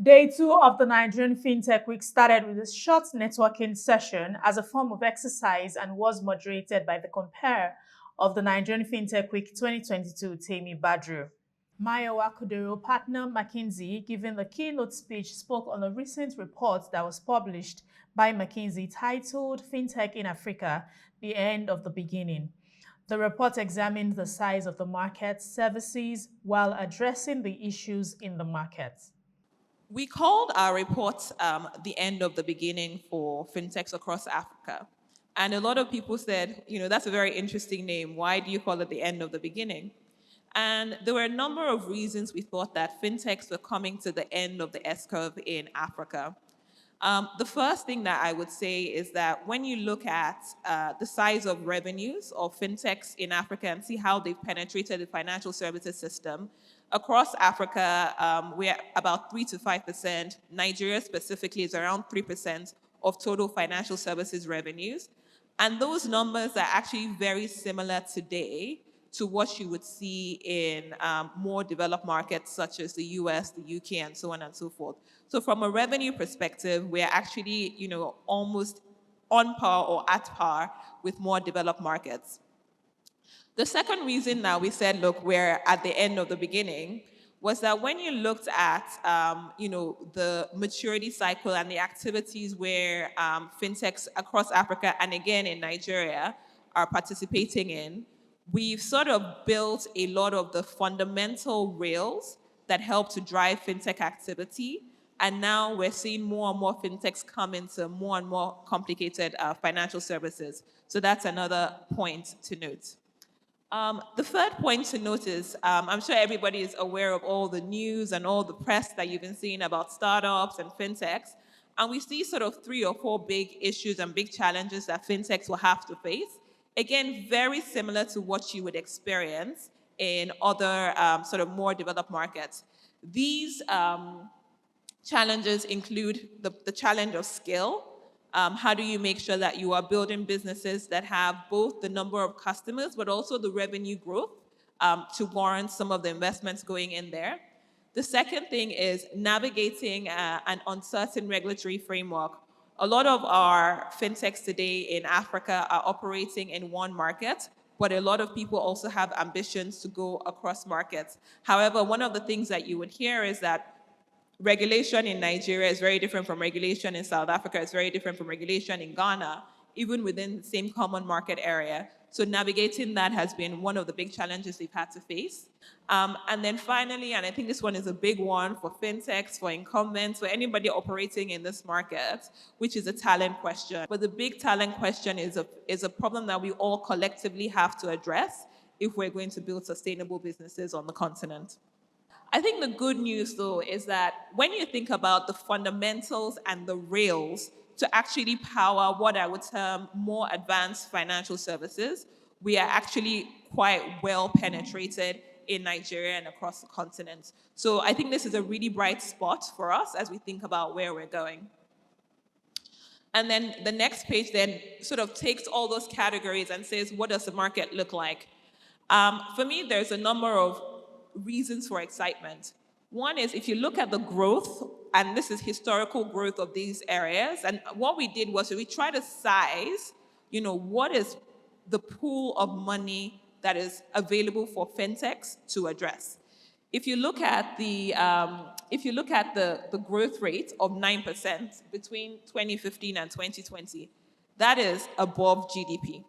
Day two of the Nigerian Fintech Week started with a short networking session as a form of exercise and was moderated by the compere of the Nigerian Fintech Week 2022, Temi Badru. Mayowa Kudoro partner McKinsey, giving the keynote speech, spoke on a recent report that was published by McKinsey titled Fintech in Africa, The End of the Beginning. The report examined the size of the market services while addressing the issues in the market. We called our report the end of the beginning for fintechs across Africa. And a lot of people said, that's a very interesting name. Why do you call it the end of the beginning? And there were a number of reasons we thought that fintechs were coming to the end of the S curve in Africa. The first thing that I would say is that when you look at the size of revenues of fintechs in Africa and see how they've penetrated the financial services system, across Africa, we're about 3 to 5%. Nigeria specifically is around 3% of total financial services revenues. And those numbers are actually very similar today to what you would see in more developed markets such as the US, the UK, and so on and so forth. So from a revenue perspective, we're actually, almost on par or at par with more developed markets. The second reason that we said, look, we're at the end of the beginning was that when you looked at, the maturity cycle and the activities where fintechs across Africa and again in Nigeria are participating in, we've sort of built a lot of the fundamental rails that help to drive fintech activity. And now we're seeing more and more fintechs come into more and more complicated financial services. So that's another point to note. The third point to note is, I'm sure everybody is aware of all the news and all the press that you've been seeing about startups and fintechs. And we see sort of 3 or 4 big issues and big challenges that fintechs will have to face. Again, very similar to what you would experience in other sort of more developed markets. These challenges include the challenge of scale. How do you make sure that you are building businesses that have both the number of customers but also the revenue growth to warrant some of the investments going in there? The second thing is navigating an uncertain regulatory framework. A lot of our fintechs today in Africa are operating in one market, but a lot of people also have ambitions to go across markets. However, one of the things that you would hear is that regulation in Nigeria is very different from regulation in South Africa, it's very different from regulation in Ghana, even within the same common market area. So navigating that has been one of the big challenges we've had to face. And then finally, and I think this one is a big one for fintechs, for incumbents, for anybody operating in this market, which is a talent question. But the big talent question is a problem that we all collectively have to address if we're going to build sustainable businesses on the continent. I think the good news, though, is that when you think about the fundamentals and the rails to actually power what I would term more advanced financial services, we are actually quite well penetrated in Nigeria and across the continent. So I think this is a really bright spot for us as we think about where we're going. And then the next page then sort of takes all those categories and says, what does the market look like? For me, there's a number of reasons for excitement. One is if you look at the growth, and this is historical growth of these areas, and what we did was we tried to size, what is the pool of money that is available for fintechs to address. If you look at the growth rate of 9% between 2015 and 2020, that is above GDP.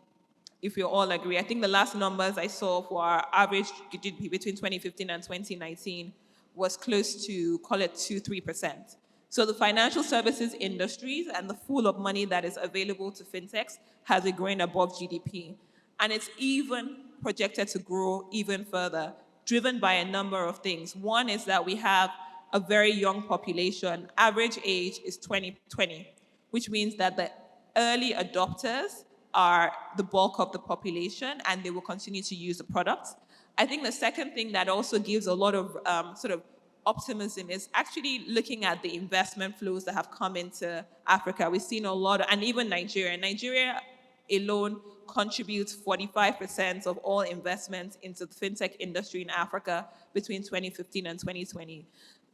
If we all agree, I think the last numbers I saw for our average GDP between 2015 and 2019 was close to, call it 2-3%. So the financial services industries and the pool of money that is available to fintechs has been growing above GDP. And it's even projected to grow even further, driven by a number of things. One is that we have a very young population. Average age is 20, which means that the early adopters are the bulk of the population and they will continue to use the products. I think the second thing that also gives a lot of sort of optimism is actually looking at the investment flows that have come into Africa. We've seen a lot, and even Nigeria. Nigeria alone contributes 45% of all investments into the fintech industry in Africa between 2015 and 2020.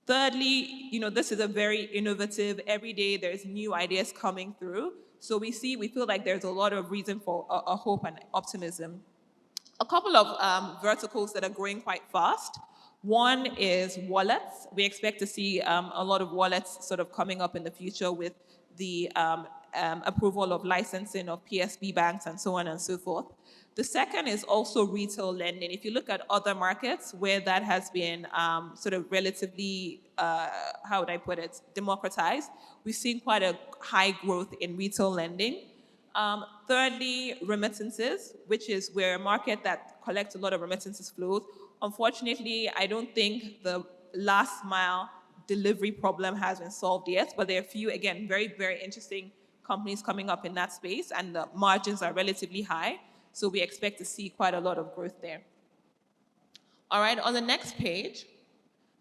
Thirdly, this is a very innovative, every day there's new ideas coming through. So we feel like there's a lot of reason for a hope and optimism. A couple of verticals that are growing quite fast. One is wallets. We expect to see a lot of wallets sort of coming up in the future with the approval of licensing of PSB banks and so on and so forth. The second is also retail lending. If you look at other markets where that has been sort of relatively, how would I put it, democratized, we've seen quite a high growth in retail lending. Thirdly, remittances, which is where a market that collects a lot of remittances flows. Unfortunately, I don't think the last mile delivery problem has been solved yet, but there are a few, again, very, very interesting companies coming up in that space, and the margins are relatively high. So we expect to see quite a lot of growth there. All right, on the next page,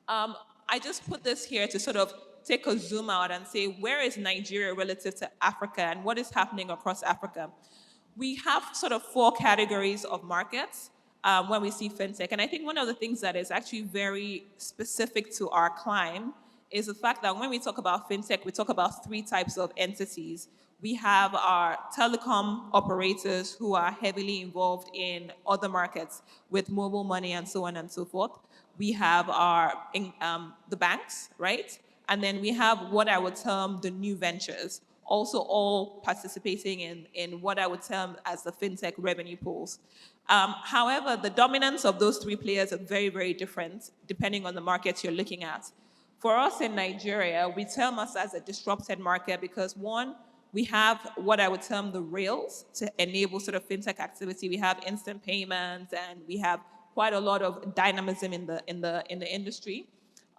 I just put this here to sort of take a zoom out and say, where is Nigeria relative to Africa and what is happening across Africa? We have sort of 4 categories of markets when we see fintech. And I think one of the things that is actually very specific to our climb is the fact that when we talk about fintech, we talk about 3 types of entities. We have our telecom operators who are heavily involved in other markets with mobile money and so on and so forth. We have the banks, right? And then we have what I would term the new ventures, also all participating in what I would term as the fintech revenue pools. However, the dominance of those 3 players are very, very different depending on the markets you're looking at. For us in Nigeria, we term us as a disrupted market because, one, we have what I would term the rails to enable sort of fintech activity. We have instant payments, and we have quite a lot of dynamism in the industry.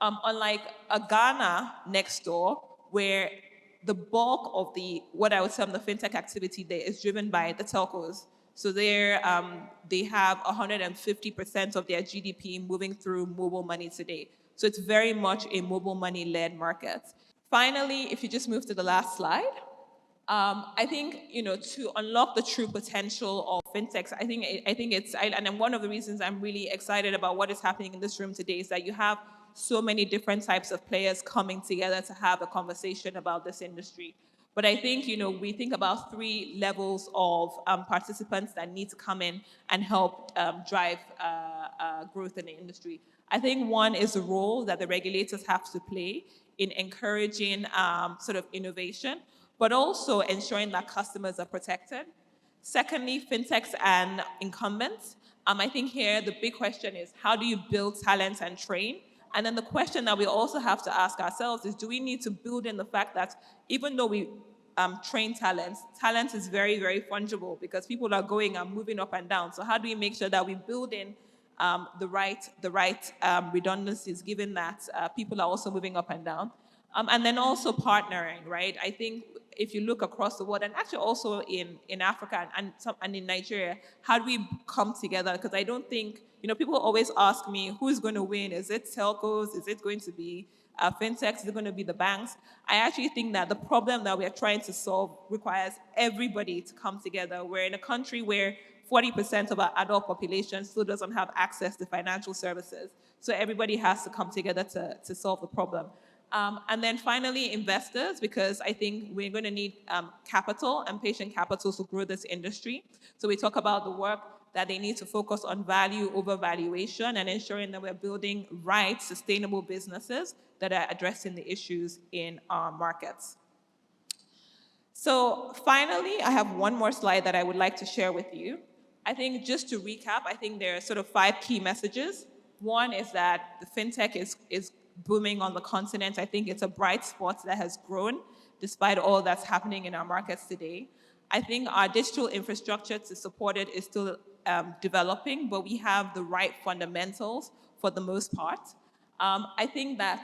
Unlike a Ghana next door, where the bulk of what I would term the fintech activity there is driven by the telcos. So they have 150% of their GDP moving through mobile money today. So it's very much a mobile money-led market. Finally, if you just move to the last slide, I think to unlock the true potential of fintechs, I think and one of the reasons I'm really excited about what is happening in this room today is that you have so many different types of players coming together to have a conversation about this industry. But I think we think about 3 levels of participants that need to come in and help drive growth in the industry. I think one is the role that the regulators have to play in encouraging sort of innovation, but also ensuring that customers are protected. Secondly, fintechs and incumbents. I think here the big question is, how do you build talent and train? And then the question that we also have to ask ourselves is, do we need to build in the fact that even though we train talent is very, very fungible because people are going and moving up and down. So how do we make sure that we build in the right redundancies, given that people are also moving up and down? And then also partnering, right? I think if you look across the world, and actually also in Africa and in Nigeria, how do we come together? Because I don't think, people always ask me, who's going to win? Is it telcos? Is it going to be fintechs? Is it going to be the banks? I actually think that the problem that we are trying to solve requires everybody to come together. We're in a country where 40% of our adult population still doesn't have access to financial services. So everybody has to come together to solve the problem. And then finally, investors, because I think we're going to need capital and patient capital to grow this industry. So we talk about the work that they need to focus on value over valuation and ensuring that we're building right, sustainable businesses that are addressing the issues in our markets. So finally, I have one more slide that I would like to share with you. I think just to recap, I think there are sort of 5 key messages. One is that the fintech is booming on the continent. I think it's a bright spot that has grown despite all that's happening in our markets today. I think our digital infrastructure to support it is still developing, but we have the right fundamentals for the most part. I think that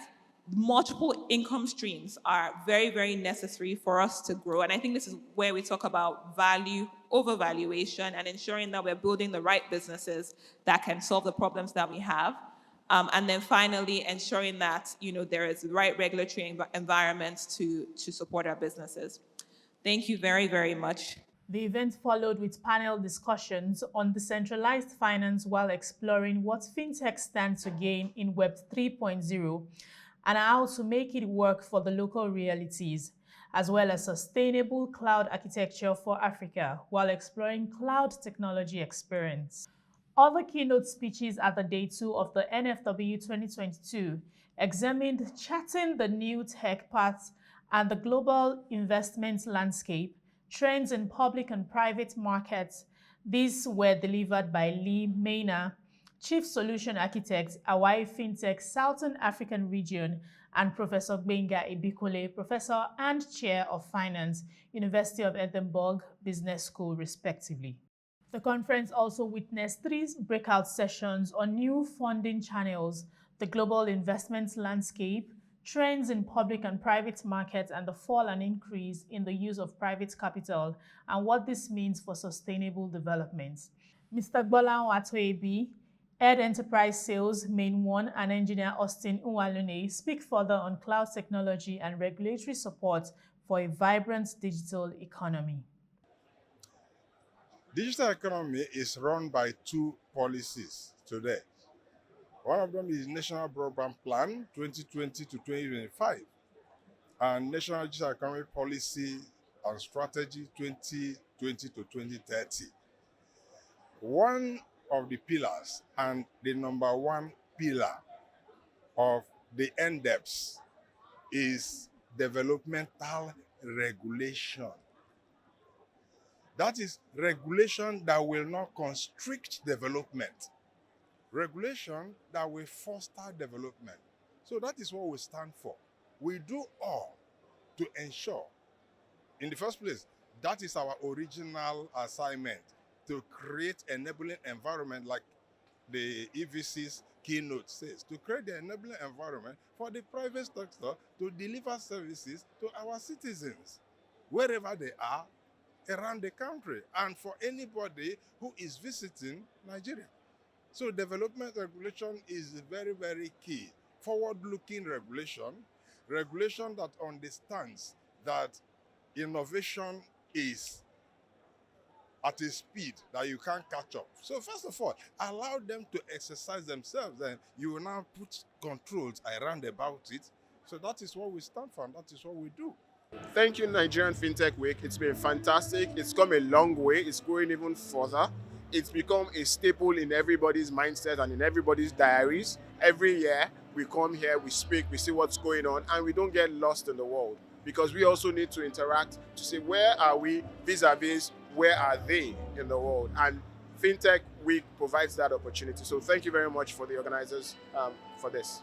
multiple income streams are very, very necessary for us to grow. And I think this is where we talk about value over valuation and ensuring that we're building the right businesses that can solve the problems that we have. And then finally, ensuring that there is the right regulatory environment to support our businesses. Thank you very, very much. The event followed with panel discussions on decentralized finance while exploring what fintech stands to gain in Web 3.0 and how to make it work for the local realities, as well as sustainable cloud architecture for Africa while exploring cloud technology experience. Other keynote speeches at the day two of the NFW 2022 examined charting the new tech paths and the global investment landscape, trends in public and private markets. These were delivered by Lee Maina, Chief Solution Architect, Hawaii Fintech Southern African Region, and Professor Gbenga Ebikole, Professor and Chair of Finance, University of Edinburgh Business School, respectively. The conference also witnessed three breakout sessions on new funding channels, the global investment landscape, trends in public and private markets, and the fall and increase in the use of private capital, and what this means for sustainable development. Mr. Gbola Atoebi, Head Enterprise Sales, Main One, and Engineer Austin Nwaulune speak further on cloud technology and regulatory support for a vibrant digital economy. Digital economy is run by two policies today. One of them is National Broadband Plan 2020 to 2025 and National Digital Economy Policy and Strategy 2020 to 2030. One of the pillars and the number one pillar of the NDEPs is developmental regulation. That is regulation that will not constrict development. Regulation that will foster development. So that is what we stand for. We do all to ensure, in the first place, that is our original assignment, to create enabling environment like the EVC's keynote says, to create the enabling environment for the private sector to deliver services to our citizens, wherever they are around the country, and for anybody who is visiting Nigeria. So development regulation is very, very key. Forward-looking regulation, regulation that understands that innovation is at a speed that you can't catch up. So first of all, allow them to exercise themselves, and you will now put controls around about it. So that is what we stand for, and that is what we do. Thank you, Nigerian Fintech Week. It's been fantastic. It's come a long way. It's going even further. It's become a staple in everybody's mindset and in everybody's diaries. Every year, we come here, we speak, we see what's going on, and we don't get lost in the world, because we also need to interact to see where are we vis-a-vis where are they in the world. And Fintech Week provides that opportunity. So thank you very much for the organizers for this.